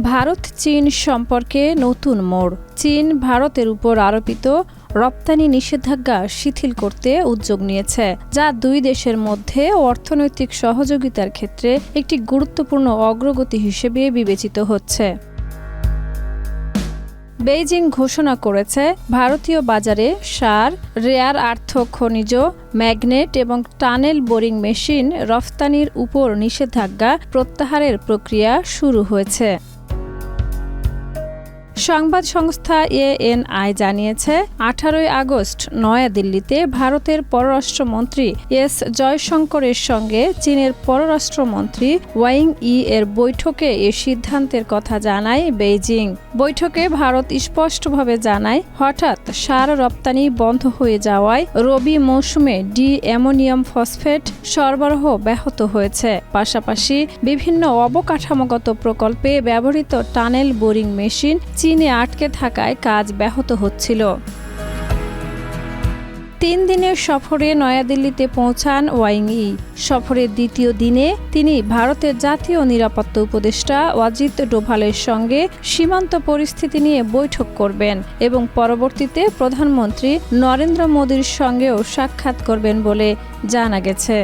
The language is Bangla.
ভারত চীন সম্পর্কে নতুন মোড়। চীন ভারতের উপর আরোপিত রপ্তানি নিষেধাজ্ঞা শিথিল করতে উদ্যোগ নিয়েছে, যা দুই দেশের মধ্যে অর্থনৈতিক সহযোগিতার ক্ষেত্রে একটি গুরুত্বপূর্ণ অগ্রগতি হিসেবে বিবেচিত হচ্ছে। বেইজিং ঘোষণা করেছে ভারতীয় বাজারে সার, রেয়ার আর্থ খনিজ, ম্যাগনেট এবং টানেল বোরিং মেশিন রফতানির উপর নিষেধাজ্ঞা প্রত্যাহারের প্রক্রিয়া শুরু হয়েছে। সংবাদ সংস্থা এএনআই জানিয়েছে, 18 আগস্ট নয়াদিল্লিতে ভারতের পররাষ্ট্রমন্ত্রী এস জয়শঙ্করের সঙ্গে চীনের পররাষ্ট্রমন্ত্রী ওয়াং ই এর বৈঠকে এ সিদ্ধান্তের কথা জানায় বেইজিং। বৈঠকে ভারত স্পষ্টভাবে জানায়, হঠাৎ সার রপ্তানি বন্ধ হয়ে যাওয়ায় রবি মৌসুমে অ্যামোনিয়াম ফসফেট সরবরাহ ব্যাহত হয়েছে। পাশাপাশি বিভিন্ন অবকাঠামোগত প্রকল্পে ব্যবহৃত টানেল বোরিং মেশিন চীনে আটকে থাকায় কাজ ব্যাহত হচ্ছিল। 3 দিনের সফরে নয়াদিল্লিতে পৌঁছান ওয়াং ই। সফরের দ্বিতীয় দিনে তিনি ভারতের জাতীয় নিরাপত্তা উপদেষ্টা অজিত ডোভালের সঙ্গে সীমান্ত পরিস্থিতি নিয়ে বৈঠক করবেন এবং পরবর্তীতে প্রধানমন্ত্রী নরেন্দ্র মোদীর সঙ্গেও সাক্ষাৎ করবেন বলে জানা গেছে।